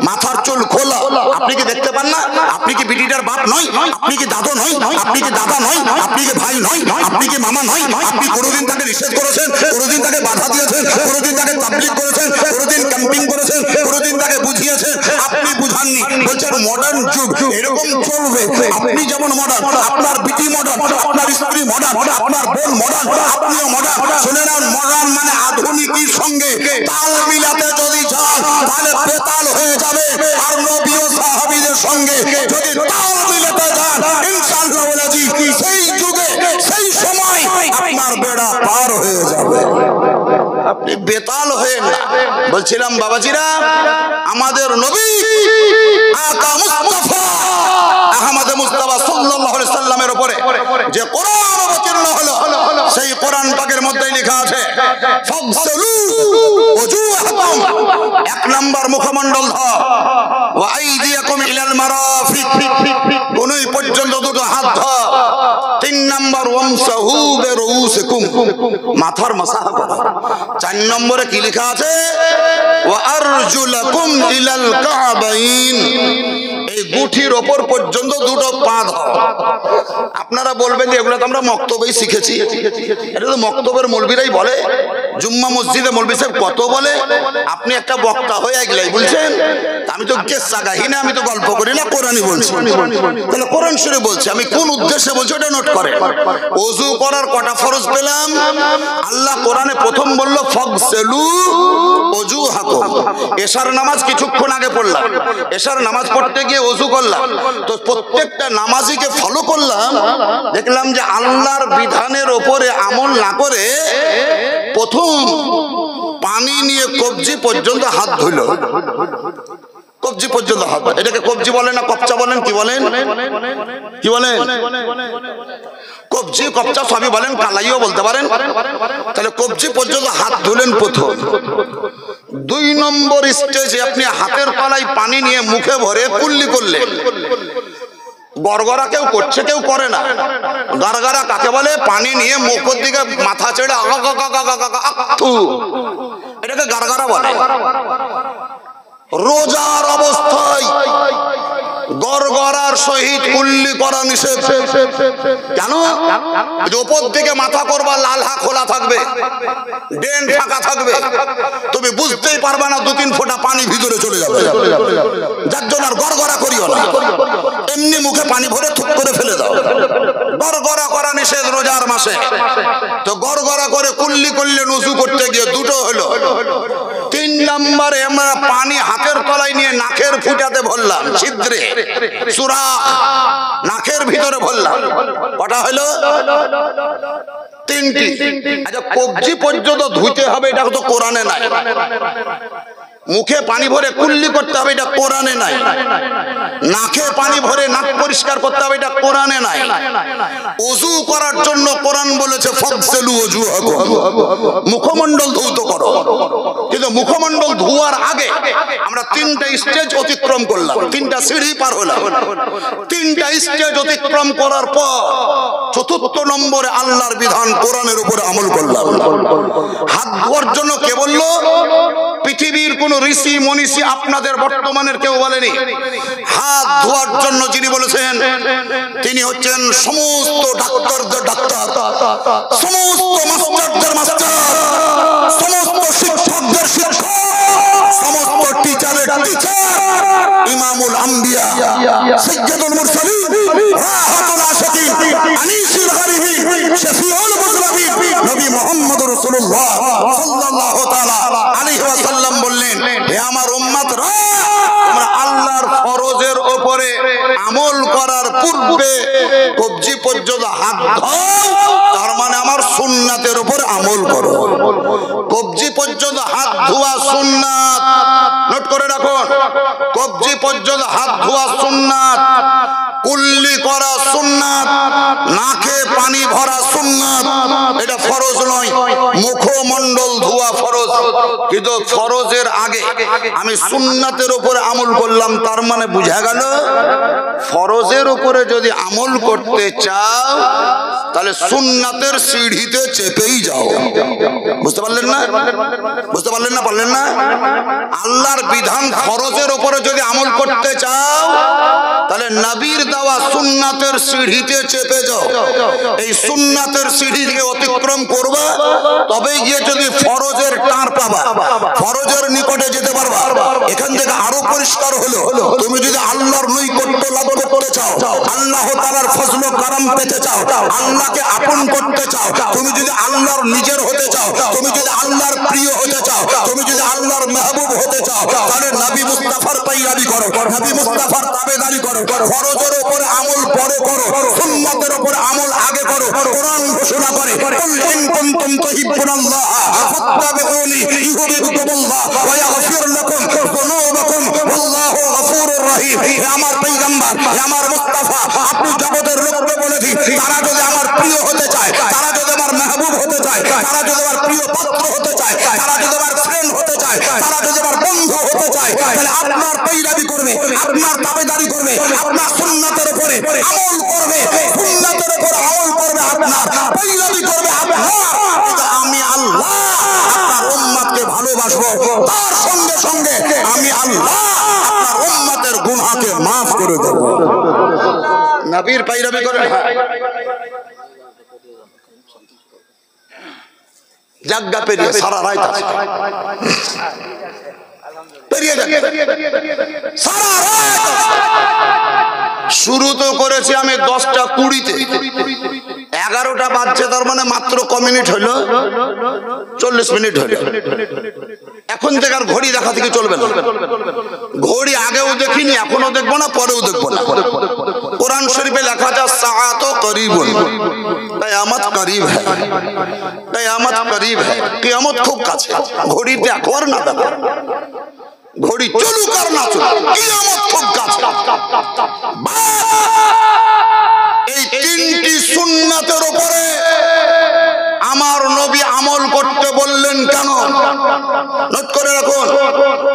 মাথার চুল খোলা। আপনি কি দেখতে পান না? আপনি কি বিটিটার বাপ নয়? আপনি কি দাদু নয়? আপনি কি দাদা নয়? আপনি কি ভাই নয়? আপনি কি মামা নয়? আপনি কোনোদিন তাকে নিষেধ করেছেন? কোনোদিন তাকে বাধা দিয়েছেন? কোনোদিন তাকে তাবলীগ করেছেন? কোনোদিন ক্যাম্পিং করেছেন? কোনোদিন তাকে বুঝিয়েছেন? আপনি বুঝাননি, বলছেন মডার্ন যুগ এরকম চলবে। আপনি যেমন মডার্ন, আপনার বিটি মডার্ন, আপনার স্ত্রী মডার্ন, আপনার বোন মডার্ন, আপনিও মডার্ন। শুনে নেন, মডার্ন মানে আধুনিকের সঙ্গে তাল মিলাতে যদি যান তাহলে বেতাল হয়ে যাবে। আর নবী ও সাহাবীদের সঙ্গে যদি তাল মিলাতে যান, ইনশাআল্লাহ বলেছি সেই যুগে সেই সময় আপনার বেড়া পার হয়ে যাবে। আপনি বেতাল হয়ে না। বলছিলাম বাবাজিরা, আমাদের নবী আকা মুস্তাফা আহমদ মুস্তাফা সাল্লাল্লাহু আলাইহি সাল্লামের উপরে যে কোরআন অবতীর্ণ হলো, সেই কোরআন পাকের মধ্যেই লেখা আছে ফাগসিলু ওজুহাকুম, এক নাম্বার মুখমণ্ডল ধর, ওয়া আইদিয়াকুম ইলাল মারাফিক, কোনই পর্যন্ত দুটো হাত ধর, 3 নাম্বার ওয়ামসাহু বিরুসিকুম, মাথার মাসাহা করা। 4 নম্বরে কি লেখা আছে? ওয়া আরজুলাকুম ইলাল কাবাইন, এই গুঠির ওপর পর্যন্ত দুটো পা ধর। আপনারা বলবেন যে এগুলো তো আমরা মক্তবেই শিখেছি, এটা তো মক্তবের মৌলবীরাই বলে, জুম্মা মসজিদে মৌলবী সাহেব কত বলে। আপনি একটা বক্তা হয়ে এগুলাই বলছেন। আমি তো কেসা গাহি না, আমি তো গল্প করি না, কোরআনই বলছি। তাহলে কোরআন শরীফ বলছি, আমি কোন উদ্দেশ্যে বলছি ওটা নোট করে। ওযু করার কটা ফরজ পেলাম? আল্লাহ কোরআনে প্রথম বলল ফাগসিলু ওজুহাকুম। এশার নামাজ কিছুক্ষণ আগে পড়লাম, এশার নামাজ পড়তে গিয়ে ওযু করলাম, তো প্রত্যেকটা নামাজিকে ফলো করলাম, দেখলাম যে আল্লাহর বিধানের ওপরে আমল না করে প্রথম পানি নিয়ে কবজি পর্যন্ত হাত ধুইল। কবজি পর্যন্ত হাত, এটাকে কবজি বলেন না কপচা বলেন? কি বলেন? কি বলেন? কবজি কপচা সবই বলেন, কালাইও বলতে পারেন। তাহলে কবজি পর্যন্ত হাত ধুলেন প্রথম। 2 নম্বর স্টেজে আপনি হাতের তলায় পানি নিয়ে মুখে ভরে কুল্লি করলেন। গড়গড়া কেউ করছে কেউ করে না। গারগারা কাকে বলে? পানি নিয়ে মুখের দিকে মাথা ছেড়ে এটাকে গারগারা বলে। রোজার অবস্থায় গড়গড়ার সহিত কুল্লি করা নিষেধ। কেন? উপর দিকে মাথা করবা, লালহা খোলা থাকবে, ড্রেন ফাঁকা থাকবে, তুমি বুঝতেই পারবে না 2-3 ফোঁটা পানি ভিতরে চলে যাবে। যার জন্য আর গড়গড়া করিও না, এমনি মুখে পানি ভরে থুক করে ফেলে দাও। গড়গড়া করা নিষেধ রোজার মাসে। তো গড়গড়া করে কুল্লি করলে নুজু করতে গিয়ে দুটো হলো। 3 নম্বরে আমরা পানি হাতের তলায় নিয়ে নাকের ফুটাতে ভরলাম, ছিদ্রে সুরা নাকের ভিতরে ভরলাম। কটা হলো? 3টি। আচ্ছা, কবজি পর্যন্ত ধুইতে হবে, এটা তো কোরআনে নাই। মুখে পানি ভরে কুল্লি করতে হবে, এটা কোরআনে নাই। নাকে পানি ভরে নাক পরিষ্কার করতে হবে, এটা কোরআনে নাই। ওযু করার জন্য কোরআন বলেছে ফাগসিলু ওযুহাকুম, মুখমণ্ডল ধৌত করো। কিন্তু মুখমণ্ডল ধোয়ার আগে আমরা 3টা স্টেজ অতিক্রম করলাম, 3টা সিঁড়ি পার হলাম। 3টা স্টেজ অতিক্রম করার পর 4র্থ নম্বরে আল্লাহর বিধান কোরআনের উপরে আমল করলাম। হাত ধোয়ার জন্য কে বললো? পৃথিবীর কোন ঋষি মনীষী আপনাদের বর্তমানের কেউ বলেনি। হাত ধোয়ার জন্য যিনি বলেছেন তিনি হচ্ছেন সমস্ত ডাক্তারদের ডাক্তার, সমস্ত মাস্টারদের মাস্টার, সমস্ত শিক্ষকদের শিক্ষক, সমস্ত টিচারের টিচার, ইমামুল আম্বিয়া সাইয়্যিদুল মুরসালিন রাহমাতুল আশিকিন আনিসুল গরিবিন শফিউল মুজরিমিন নবী মুহাম্মদ রাসূলুল্লাহ সাল্লাল্লাহু তাআলা আলাইহি ওয়াসাল্লাম বললেন, হে আমার উম্মতরা, তোমরা আল্লাহর ফরজের উপরে আমল করার পূর্বে কবজি পর্যন্ত হাত ধোও, তার মানে আমার সুন্নাতের উপরে আমল করো। কবজি পর্যন্ত হাত ধোয়া সুন্নাত, নোট করে রাখুন। কবজি পর্যন্ত হাত ধোয়া সুন্নাত, কুল্লি করা সুন্নাত, নাকে পানি ভরা সুন্নাত, এটা ফরজ নয়। মুখমণ্ডল ধোয়া ফরজ, কিন্তু ফরজের আগে আমি সুন্নাতের উপরে আমল করলাম, তার মানে বুঝা গেল ফরজের উপরে যদি আমল করতে চাও তাহলে সুন্নাতের সিঁড়িতে চেপেই যাও। বুঝতে পারলেন না? বুঝতে পারলেন না? পারলেন না? আল্লাহর বিধান ফরজের উপরে যদি আমল করতে চাও তাহলে নবীর দেওয়া সুন্নাতের সিঁড়িতে চেপে যাও। এই সুন্নাতের সিঁড়ি থেকে অতিক্রম করবা, তবেই গিয়ে যদি ফরজের টার পাবা, ফরজের নিকটে যেতে পারবা। এখান থেকে আরো পরিষ্কার হলো, তুমি যদি আল্লাহর নৈকট্য লাভ করতে চাও, আল্লাহ তাআলার ফজল ও করম পেতে চাও, আল্লাহকে আপন করতে চাও, তুমি যদি আল্লাহর নিজের হতে চাও, তুমি যদি আল্লাহর প্রিয় হতে চাও, তুমি যদি আল্লাহর মাহবুব হতে চাও, তাহলে নবী মুস্তাফার পাইরাবি করো, নবী মুস্তাফার তাবেদারি করো। ফরজের উপরে আমল পরে করো, সুন্নাতের উপরে আমল আগে করো। কোরআন ঘোষণা করে, কুল ইন কুনতুম তুহিব্বুনাল্লাহ ফাত্তাবিউনি ইউহিব্বুকুমুল্লাহ ওয়া ইয়াগফির লাকুম যুনুবাকুম ওয়াল্লাহু গফুরুর রহিম। হে আমার পয়গম্বর, হে আমার মুস্তাফা, আপনি জগতের লোককে বলেছি, তারা যদি আমার প্রিয় হতে চায়, তারা যদি আমার মাহবুব হতে চায়, তারা যদি আমার প্রিয় পাত্র হতে চায়, তারা যদি আমার ফ্রেন্ড হতে চায়, তারা যদি আমার বন্ধু হতে চায়, তাহলে আপনার পৈরাবি করবে, আপনার তাবেদারি করবে, আপনার সুন্নাতের উপরে আমল করবে, সুন্নাতের উপরে আমল করবে, আপনার পৈরাবি করবে আপনার। আমি আল্লাহ আপনার উম্মতকে ভালোবাসবো, তার সঙ্গে সঙ্গে আমি আল্লাহ আপনার উম্মতের গুনাহকে মাফ করে দেব। নবীর পৈরাবি করে জায়গা পেরিয়ে সারা রাত আছে, পেরিয়ে যাবে সারা রাত। শুরু তো করেছি আমি 10টা 20-তে, 11টা বাজছে, তার মানে মাত্র ক মিনিট হলো? 40 মিনিট হলো। এখন থেকে আর ঘড়ি দেখা থেকে চলবে না। ঘড়ি আগেও দেখিনি, এখনো দেখবো না, পরেও দেখবো না। কোরআন শরীফে লেখা আছে সাআতু করিবুন, কিয়ামত করিব হ্যায়, কিয়ামত করিব হ্যায়, কিয়ামত খুব কাছে। ঘড়ি দেখো আর না দেখো, ঘড়ি চলুক আর না চলুক, কিয়ামত খুব কাছে। এই 3টি সুন্নাতের উপরে আমার নবী আমল করতে বললেন কেন? নোট করে রাখুন।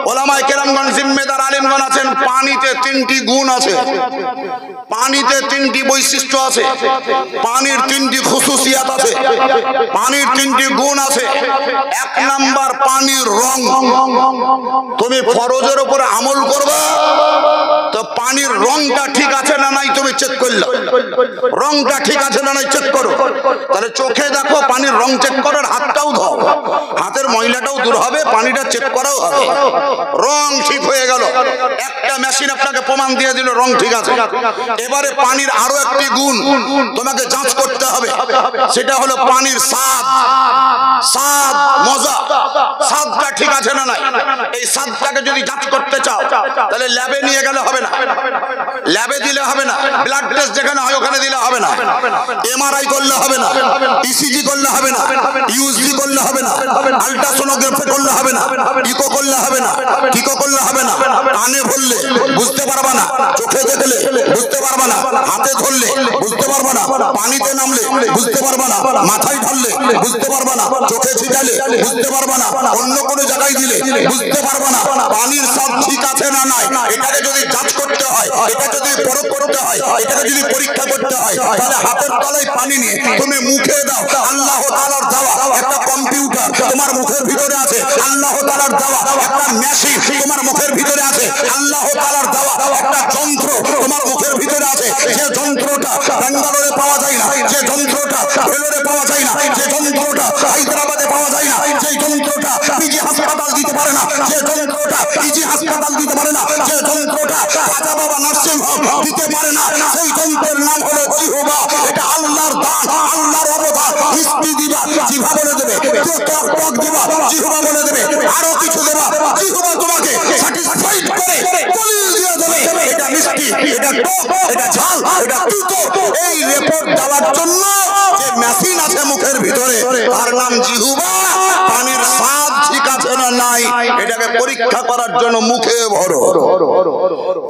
ওলামায়ে কেরামগণ, জিম্মেদার আলেমগণ আছেন, পানিতে তিনটি গুণ আছে, পানিতে তিনটি বৈশিষ্ট্য আছে, পানির তিনটি খুসুসিয়াত আছে, পানির তিনটি গুণ আছে। এক নাম্বার পানির রং। তুমি ফরজের উপরে আমল করবা তো পানির রংটা ঠিক আছে না নাই তুমি চেক করলে, রংটা ঠিক আছে না নাই চেক করো। তাহলে চোখে দেখো, পানির রং চেক করার হাতটাও ধো, হাতের ময়লাটাও দূর হবে, পানিটা চেক করাও হবে। রং ঠিক হয়ে গেল, একটা মেশিন আপনাকে প্রমাণ দিয়ে দিল রং ঠিক আছে। এবারে পানির আরো একটি গুণ তোমাকে যাঞ্চ করতে হবে, সেটা হলো পানির স্বাদ। স্বাদ মজা, স্বাদটা ঠিক আছে না নাই। এই স্বাদটাকে যদি যাঞ্চ করতে চাও তাহলে ল্যাবে নিয়ে গেলে হবে না, ল্যাবে দিলে হবে না, ব্লাড টেস্ট যেখানে হয় ওখানে দিলে হবে না, এমআরআই করলে হবে না, ইসিজি করলে হবে না, ইউএসজি করলে হবে না, আল্ট্রাসোনোগ্রাফি করলে হবে না, ইকো করলে হবে না, টিকো করলে হবে না। কানে ভরলে বুঝতে পারবা না, চোখে দেখলে বুঝতে পারবা না, হাতে ধরলে বুঝতে পারবা না, পানিতে নামলে বুঝতে পারবা না, মাথায় ঢাললে বুঝতে পারবা না, চোখে ছিটালে বুঝতে পারবা না, অন্য কোনো জায়গায় দিলে বুঝতে পারবা না। পানির স্বাদ ঠিক আছে না নাই, এটাকে যদি যাঞ্চ করতে হয়, এটা যদি পরখ করতে হয়, এটাকে যদি পরীক্ষা করতে হয়, তাহলে হাতের তলায় পানি নিয়ে তুমি মুখে দাও। আল্লাহ তাআলার দেওয়া একটা কম্পিউটার তোমার মুখের ভিতরে আছে, আল্লাহ তাআলার দেওয়া একটা মেশিন তোমার মুখের ভিতরে আছে, আল্লাহ তাআলার দেওয়া একটা যন্ত্র তোমার মুখের ভিতরে আছে। যে যন্ত্রটা ব্যাঙ্গালোরে পাওয়া যায় না, যে যন্ত্রটা ভেলোরে পাওয়া যায় না, যে যন্ত্রটা হায়দ্রাবাদে পাওয়া যায় না, যে যন্ত্রটা পিজি হাসপাতাল দিতে পারে না, যে যন্ত্রটা পিজি হাসপাতাল দিতে পারে না, যে যন্ত্রটা রাজা বাবা নার্সিং হোম দিতে পারে না, সেই যন্ত্রের নাম হলো জিহবা। এটা আল্লাহর দান, আল্লাহর অবদান। মিষ্টি দিবা জিহবা বলে দেবে, টক টক দিবা জিহবা বলে দেবে, আরো কিছু দেবা জিহবা তোমাকে স্যাটিসফাইড করে দলিল দিয়ে দেবে। এটা মিষ্টি, এটা টক, এটা ঝাল, এটা তিতো। এই রিপোর্ট দেওয়ার জন্য যে মেশিন আছে মুখের ভিতরে তার নাম জিহবা। পানির স্বাদ ঠিক আছে না নাই এটাকে পরীক্ষা করার জন্য মুখে ভরো।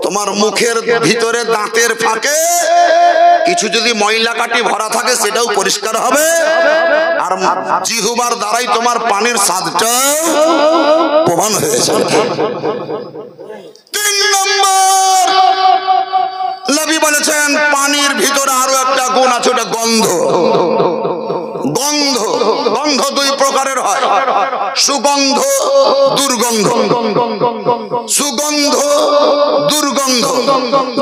তোমার মুখের ভিতরে দাঁতের ফাঁকে কিছু যদি ময়লা কাটি ভরা থাকে সেটাও পরিষ্কার হবে, আর জিহবার দ্বারাই তোমার পানির স্বাদটা প্রমাণ হয়েছে। 3 নম্বর নবী বলেছেন পানির ভিতরে আরো একটা গুণ আছে, ওটা গন্ধ। গন্ধ, গন্ধ 2 প্রকারের হয়, সুগন্ধ, দুর্গন্ধ। সুগন্ধ, দুর্গন্ধ।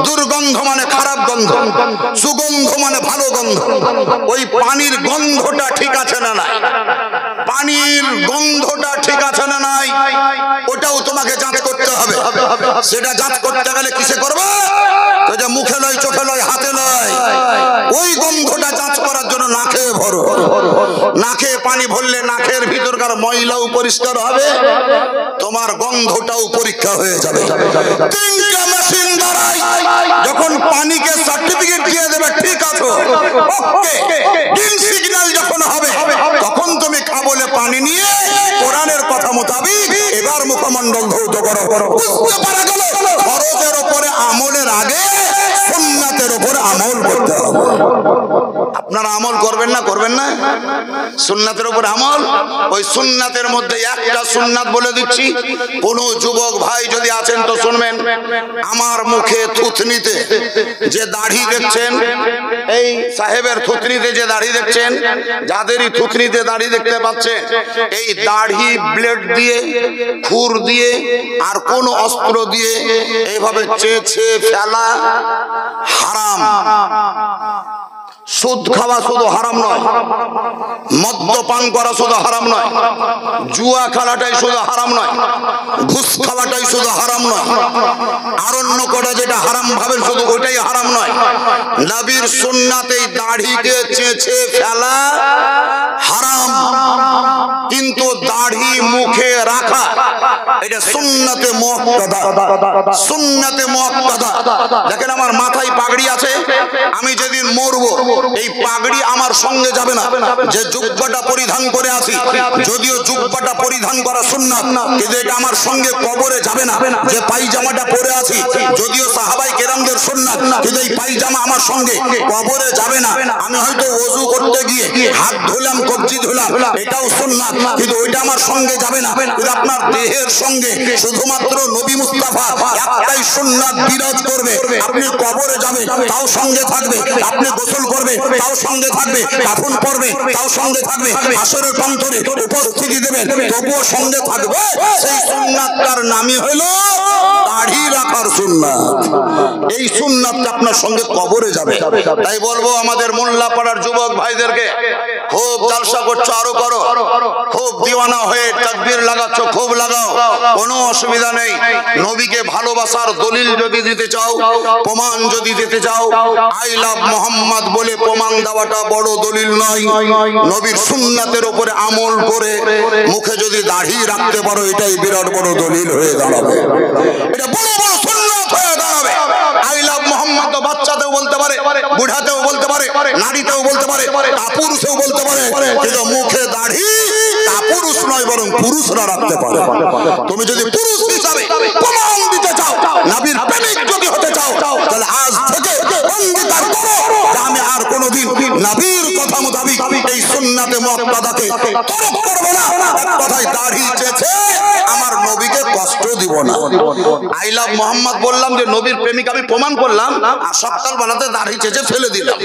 দুর্গন্ধ মানে খারাপ গন্ধ, সুগন্ধ মানে ভালো গন্ধ। ওই পানির গন্ধটা ঠিক আছে না নাই, পানির গন্ধটা ঠিক আছে না নাই ওটাও তোমাকে যাঞ্চ করতে হবে। সেটা যাঞ্চ করতে গেলে কিসে করবে? ওটা মুখে নয়, চোখে নয়, হাতে নয়। ওই গন্ধটা যাঞ্চ করার জন্য নাকে ভরো। নাকে পানি ভরলে নাকের ভিতরকার ময়লাও পরিষ্কার হবে, তোমার গন্ধটাও পরীক্ষা হয়ে যাবে। 3টা মেশিন দ্বারাই যখন পানিকে সার্টিফিকেট দিয়ে দেবে ঠিক আছে, ওকে, গ্রিন সিগন্যাল যখন হবে তখন তুমি কাবলে পানি নিয়ে কোরআনের কথা মোতাবিক এবার মুখমণ্ডল ধৌত করো। বুঝতে পারা গেল ফরজের উপরে আমলের আগে সুন্নাতের উপরে আমল করতে হবে। আপনারা আমল করবেন না, করবেন না সুন্নাতের উপর আমল। ওই সুন্নাতের মধ্যে একটা সুন্নাত বলে দিচ্ছি, কোন যুবক ভাই যদি আছেন তো শুনবেন। আমার মুখে থুতনিতে যে দাড়ি দেখছেন, এই সাহেবের থুতনিতে যে দাড়ি দেখছেন, যাদেরই থুতনিতে দাড়ি দেখতে পাচ্ছেন, এই দাড়ি ব্লেড দিয়ে, খুর দিয়ে আর কোন অস্ত্র দিয়ে এইভাবে চেঁচে ফেলা হারাম। সুদ খাওয়া শুধু হারাম নয়, মদ্যপান করা শুধু হারাম নয়, জুয়া খেলাটাই শুধু হারাম নয়, ঘুষ খাওয়াটাই শুধু হারাম নয়, আরণ্য করা যেটা হারাম ভাবেন শুধু ওইটাই হারাম নয়। নবীর সুন্নাতে দাড়িকে চেঁচে ফেলা হারাম, কিন্তু দাড়ি মুখে রাখা এটা সুন্নাতে মুআক্কাদা। সুন্নাতে মুআক্কাদা। দেখেন আমার মাথায় পাগড়ি আছে, আমি যেদিন মরবো এই পাগড়ি আমার সঙ্গে যাবে না। যে জুব্বাটা পরিধান করে আছি, যদিও জুব্বাটা পরিধান করা সুন্নাত, কিন্তু এটা আমার সঙ্গে কবরে যাবে না। যে পায়জামাটা পরে আছি, যদিও সাহাবায়ে কেরামদের সুন্নাত, কিন্তু এই পায়জামা আমার সঙ্গে কবরে যাবে না। আমি হয়তো ওযু করতে গিয়ে হাত ধুলাম, কবজি ধুলাম, এটাও সুন্নাত, কিন্তু ওইটা আমার সঙ্গে যাবে না। কিন্তু আপনার দেহে এর সঙ্গে শুধুমাত্র নবী মুস্তাফা একটাই সুন্নাত বিরাজ করবে। আপনি কবরে যাবে তাও সঙ্গে থাকবে, আপনি গোসল করবে তাও সঙ্গে থাকবে, কাফন পরবে তাও সঙ্গে থাকবে, হাসরের প্রান্তরে উপস্থিতি দেবেন তবুও সঙ্গে থাকবে। সেই সুন্নাতটার নামই হলো দাড়ি রাখার সুন্নাত। এই সুন্নাতটা আপনার সঙ্গে কবরে যাবে। তাই বলবো আমাদের মোল্লা পাড়ার যুবক ভাইদেরকে, খুব জালসা করছো আরো করো, খুব দিওয়ানা হয়ে তাকবীর লাগাচ্ছ খুব লাগাও, কোনো অসুবিধা নেই। নবীকে ভালোবাসার দলিল যদি দিতে চাও, প্রমাণ যদি দিতে চাও, আই লাভ মোহাম্মদ বলে প্রমাণ দেওয়াটা বড় দলিল নয়। নবীর সুন্নাতের উপরে আমল করে মুখে যদি দাড়ি রাখতে পারো, এটাই বিরাট বড় দলিল হয়ে দাঁড়াবে, এটা বড় বড় সুন্নাত হয়ে দাঁড়াবে। আই লাভ মোহাম্মদ তো বাচ্চাতেও বলতে পারে, বুড়াতেও বলতে পারে, নারীতেও বলতে পারে, কাপুরুষেও বলতে পারে, কিন্তু মুখে দাড়ি কাপুরুষ নয় বরং পুরুষরা রাখতে পারে। তুমি যদি পুরুষ হিসাবে প্রমাণ দিতে চাও, নবীর প্রেমিক যদি হতে চাও, তাহলে আজ থেকে অঙ্গীকার করো যে আমি আর কোনোদিন নবীর কথা মোতাবেক এই সুন্নাতে মুআক্কাদাকে তরক করব না। এক কথায় দাড়ি চেয়েছে আমার নবীকে কষ্ট দিব না। আই লাভ মোহাম্মদ বললাম যে নবীর প্রেমিক আমি প্রমাণ করলাম, আর সকাল বেলাতে দাড়ি চেঁচে ফেলে দিলাম,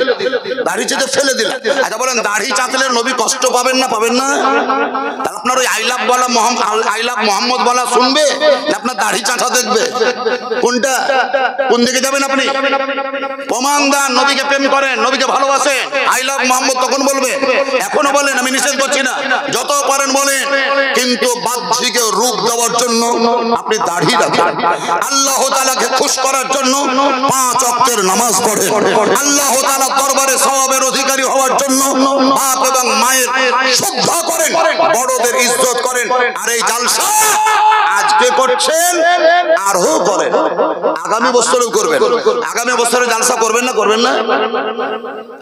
দাড়ি চেঁচে ফেলে দিলাম। আচ্ছা বলেন দাড়ি চাঁচলে নবী কষ্ট পাবেন না পাবেন না? তাহলে আপনার ওই আই লাভ বলা আই লাভ মোহাম্মদ বলা শুনবে না আপনার দাড়ি চাঁচা দেখবে? কোনটা, কোন দিকে যাবেন আপনি? প্রমাণ দেন, নবীকে প্রেম করেন, নবীকে ভালোবাসেন, আই লাভ মোহাম্মদ তখন বলবে। এখনো বলেন, আমি নিষেধ করছি না, যত পারেন বলেন, কিন্তু বাহ্যিক রূপ দেওয়ার জন্য আপনি দাড়ি রাখেন। আল্লাহ তাআলাকে খুশি করার জন্য 5 ওয়াক্তের নামাজ পড়েন। আল্লাহ তাআলার দরবারে সওয়াবের অধিকারী হওয়ার জন্য বাপ এবং মায়ের শ্রদ্ধা করেন, বড়দের ইজ্জত করেন। আর এই জালসা আজকে করছেন আরও করেন, আগামী বছরেও করবেন। আগামী বছরে জালসা করবেন না করবেন না?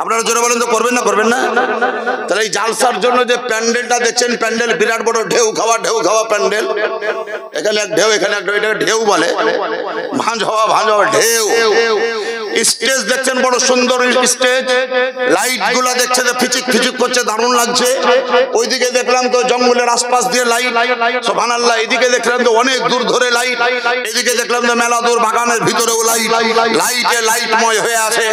আপনারা জোরে বলেন তো, করবেন না করবেন না? তাহলে এই জালসার জন্য যে প্যান্ডেলটা দেখছেন, প্যান্ডেল বিরাট বড় ঢেউ খাওয়া প্যান্ডেল। এখানে এক ঢেউ, এখানে এক ঢেউ, এটা ঢেউ বলে, ভাঁজ হওয়া ঢেউ। স্টেজ দেখছেন বড় সুন্দর স্টেজ, লাইট গুলা দেখছে যে ফিচিক ফিচিক করছে, দারুণ লাগছে। ওইদিকে দেখলাম তো জঙ্গলের আশপাশ দিয়ে লাইট, সুবহানাল্লাহ। এদিকে দেখলাম তো অনেক দূর ধরে লাইট, এদিকে দেখলাম তো মেলা দূর বাগানের ভিতরেও লাইট, লাইটে লাইটময় হয়ে আছে।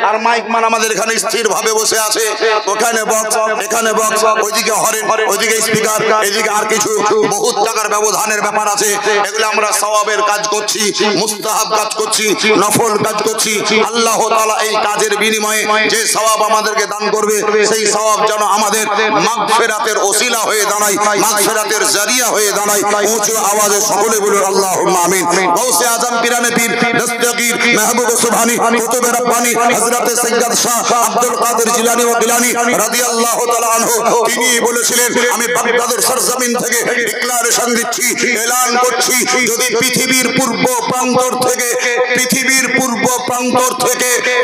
আর মাইক মান আমাদের এখানে স্থির ভাবে বসে আছে, ওখানে বক্স, এখানে বক্স, ওইদিকে হরেন, ওইদিকে স্পিকার, এদিকে আর কিছু, বহুত টাকার ব্যবধানের ব্যাপার আছে। এগুলো আমরা সওয়াবের কাজ করছি, মুস্তাহাব কাজ করছি, নফল কাজ করছি। আল্লাহ তাআলা এই কাজের বিনিময়ে যে সওয়াব আমাদেরকে দান করবে, সেই সওয়াব যেন আমাদের মাগফিরাতের ওসিলা হয়ে দাঁড়ায়, মাগফিরাতের জারিয়া হয়ে দাঁড়ায়। উঁচু আওয়াজে সকলে বলুন আল্লাহুম্মা আমিন। গাউসে আজম পিরানে পীর দস্তগীর মাহবুব সুবহানী কুতুবে রব্বানী হযরত সৈয়দ শাহ আব্দুল কাদের জিলানী ও গিলানী রাদিয়াল্লাহু তাআলা আনহু তিনি বলেছিলেন, আমি বাগদাদের সরজমিন থেকে ডিক্লারেশন দিচ্ছি, এলান করছি, যদি পৃথিবীর পূর্ব প্রান্তর থেকে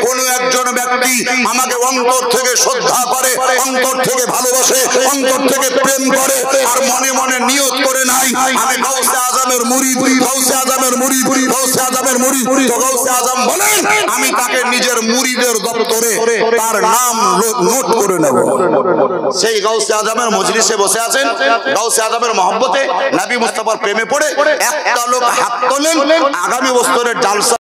কোনো একজন ব্যক্তি আমাকে অন্তর থেকে শ্রদ্ধা করে, অন্তর থেকে ভালোবাসে, অন্তর থেকে প্রেম করে, আর মনে মনে নিয়ত করে নাই আমি গাউসে আজমের মুরিদ, গাউসে আজমের মুরিদ, গাউসে আজমের মুরিদ, তো গাউসে আজম বলেন আমি তাকে নিজের মুরিদের দপ্তরে তার নাম নোট করে নেব। সেই গাউসে আজমের মজলিসে বসে আছেন, গাউসে আজমের মহব্বতে নবী মুস্তাফার প্রেমে পড়ে একটা লোক হাত তোলেন, আগামী বছরের জালসা